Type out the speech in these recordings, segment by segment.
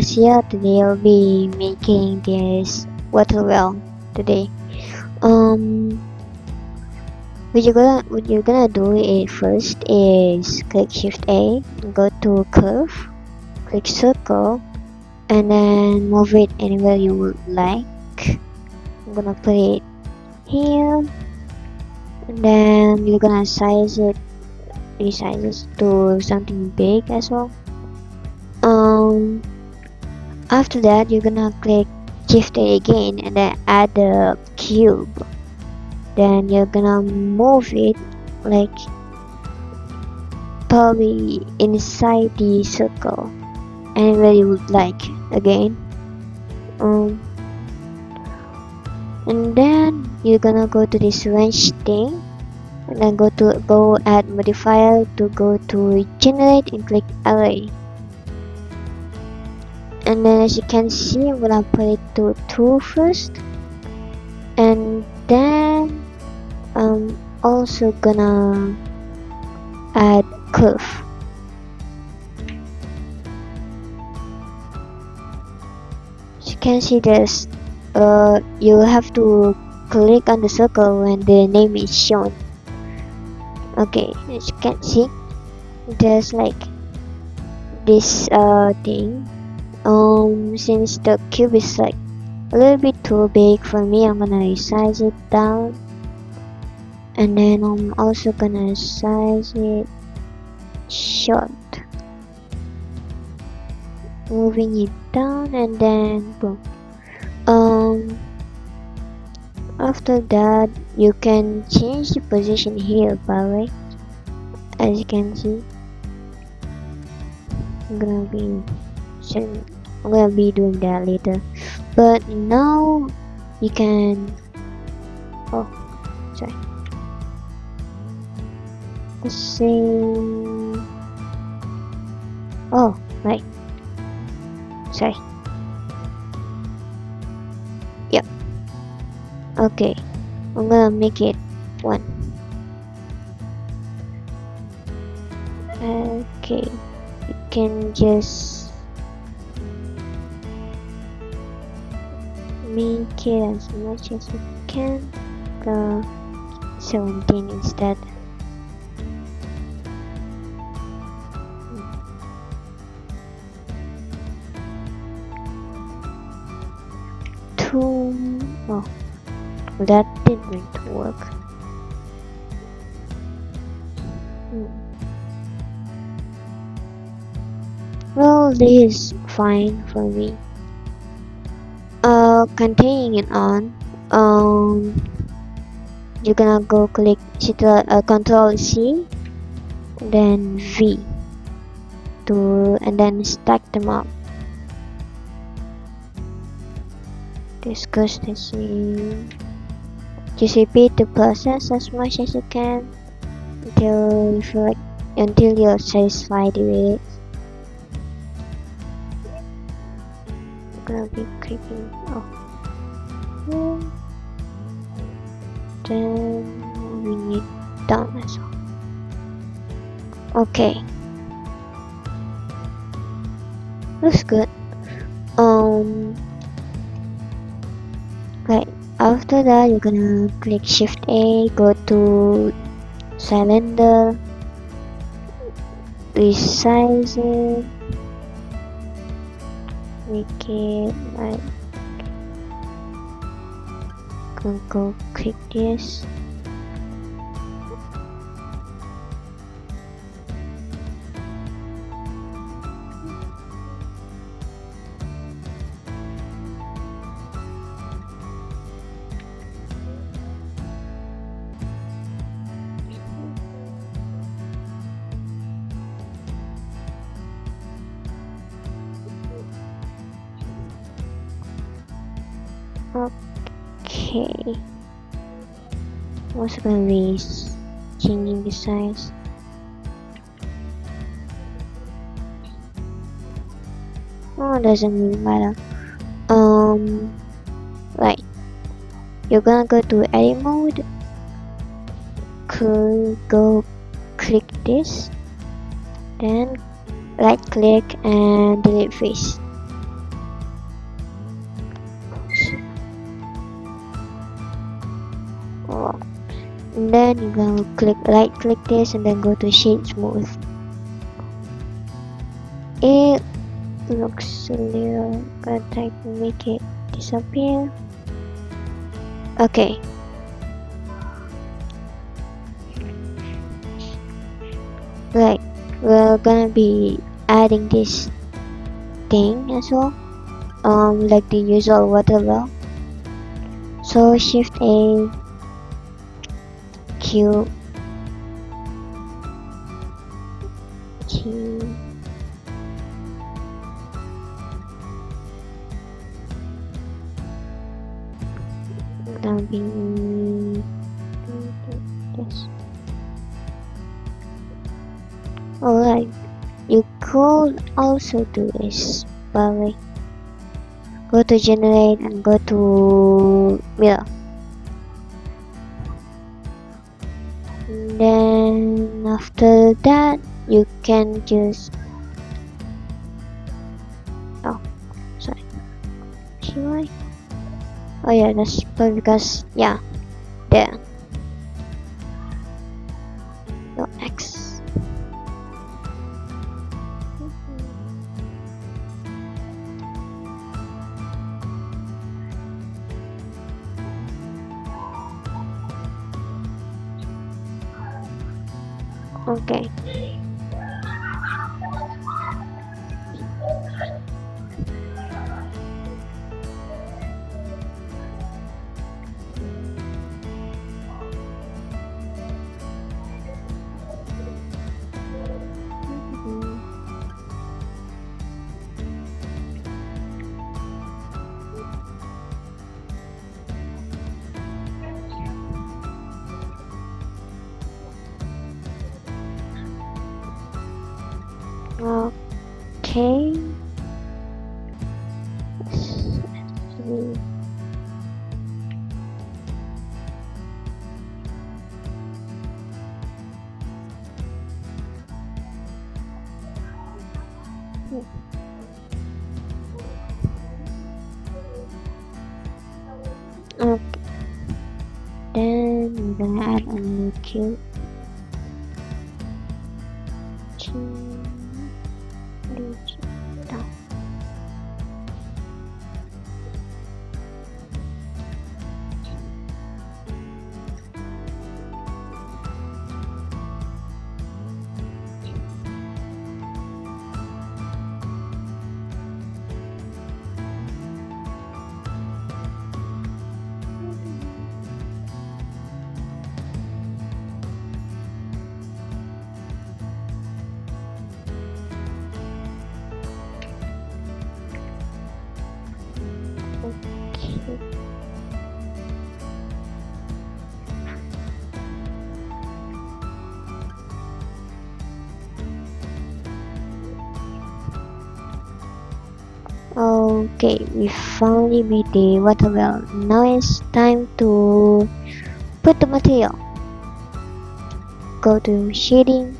Asiyah. Today I'll be making this Waterwell today. What you're gonna do is first is click Shift A, go to curve, click circle, and then move it anywhere you would like. I'm gonna put it here, and then you're gonna resize it to something big as well. After that, you're gonna click Shift A again and then add the cube. Then you're gonna move it like probably inside the circle, anywhere you would like again. And then you're gonna go to this range thing, and then go add modifier to go to generate and click array. And then as you can see, I'm gonna put it to 2 first, and then I'm also gonna add curve. As you can see, there's you have to click on the circle when the name is shown. Okay, as you can see, there's like this thing. Since the cube is like a little bit too big for me, I'm gonna resize it down, and then I'm also gonna size it short, moving it down, and then boom. After that, you can change the position here, by the way. As you can see, I'm gonna be doing that later, but now you can let's say right, sorry, yep. Okay, I'm gonna make it 1. Okay, you can just make it as much as you can. Go 17 instead. Oh, that didn't work. Well, this is fine for me. Continuing it on, you're gonna go click Control C, then V and then stack them up. Discuss the scene. Just repeat the process as much as you can until you're satisfied with it. I'm gonna be clicking then moving it down as well. Okay, looks good. Right, after that, you're gonna click Shift A, go to cylinder, resize it, make it like, go click this. Okay, I'm also gonna be changing the size. Oh, it doesn't really matter. Right, you're gonna go to edit mode, go click this, then right click and delete face. And then you're gonna right click this and then go to shade smooth. It looks a little, gonna try to make it disappear. Okay. Right, we're gonna be adding this thing as well, like the usual Waterwell. So Shift A, Q, Q, gonna be this. Alright, you could also do this by go to generate and go to mirror. And then after that you can just why? Oh yeah, that's probably because yeah, there. Dot X. Okay. Okay. Okay. Then we're gonna add a new cube. Okay, we finally made the Waterwell. Now it's time to put the material. Go to shading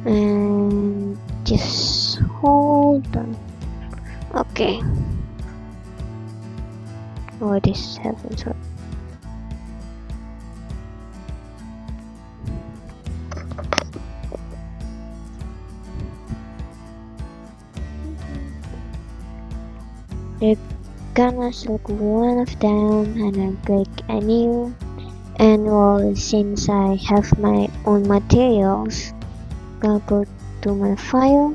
and just hold on. Okay. Oh, this happens. You're gonna select one of them and then click a new. And well, since I have my own materials, I'll go to my file,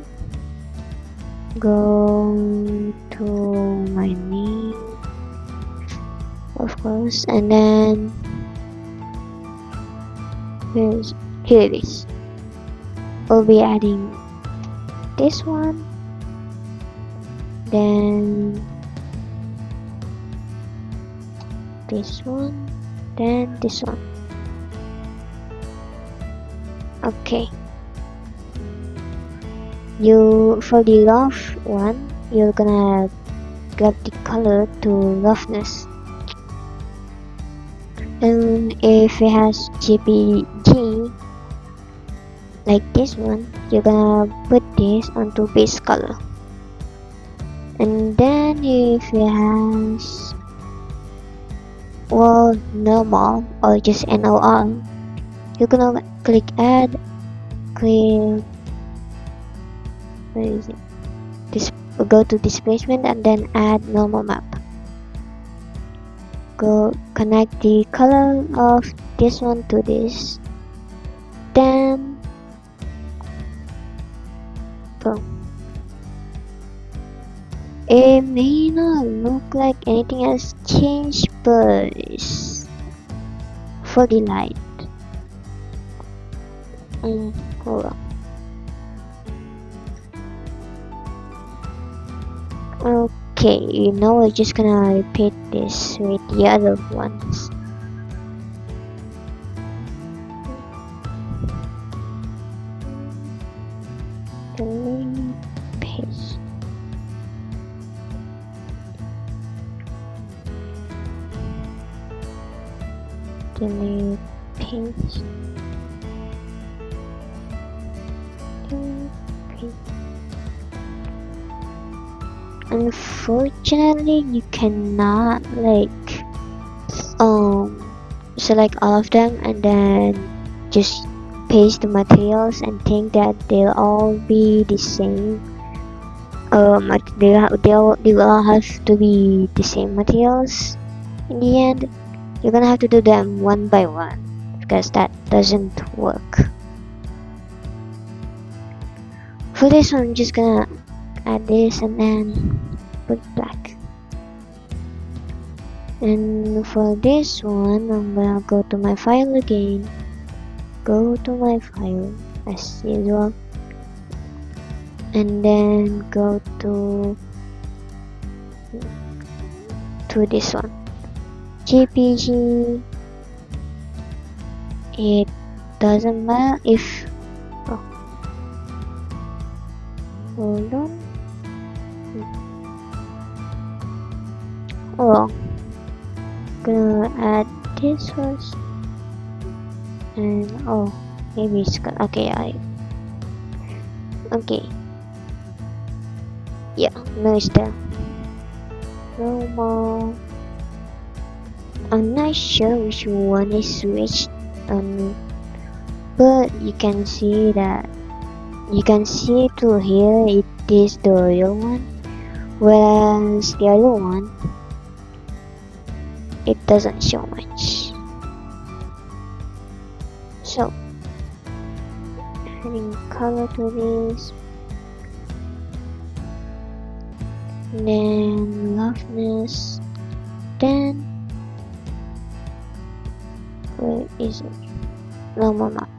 go to my name, of course, and then here it is. We'll be adding this one, then this one, then this one. Okay. For the rough one, you're gonna grab the color to roughness. And if it has JPG, like this one, you're gonna put this onto base color. And then if it has well, normal or just NOR. You're gonna click add, click, where is it? Go to displacement and then add normal map. Go connect the color of this one to this. Then boom. It may not look like anything has changed, but it's fully light. Hold on. Okay, now we're just gonna repeat this with the other ones. Delete, paste. Delete, paste. Delete, paste. Unfortunately, you cannot select all of them and then just paste the materials and think that they'll all be the same. They will all have to be the same materials. In the end, you're gonna have to do them one by one because that doesn't work. For this one, I'm just gonna add this and then put black. And for this one, I'm gonna go to my file again. Go to my file as usual. And then go to this one. JPG. It doesn't matter if hold on. Gonna add this first, and maybe it's gonna yeah, no, it's there. Normal. I'm not sure which one is switched on, but you can see to here it is the real one, whereas the other one it doesn't show much. So adding color to this, then roughness, then where is it? Normal map.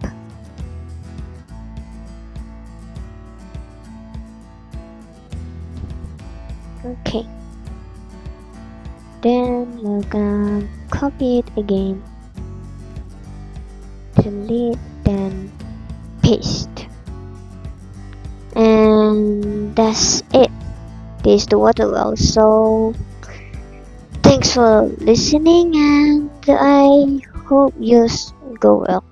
Okay. Then we're gonna copy it again, delete, then paste, and that's it. This is the Waterwell. So thanks for listening, and I hope yours go well.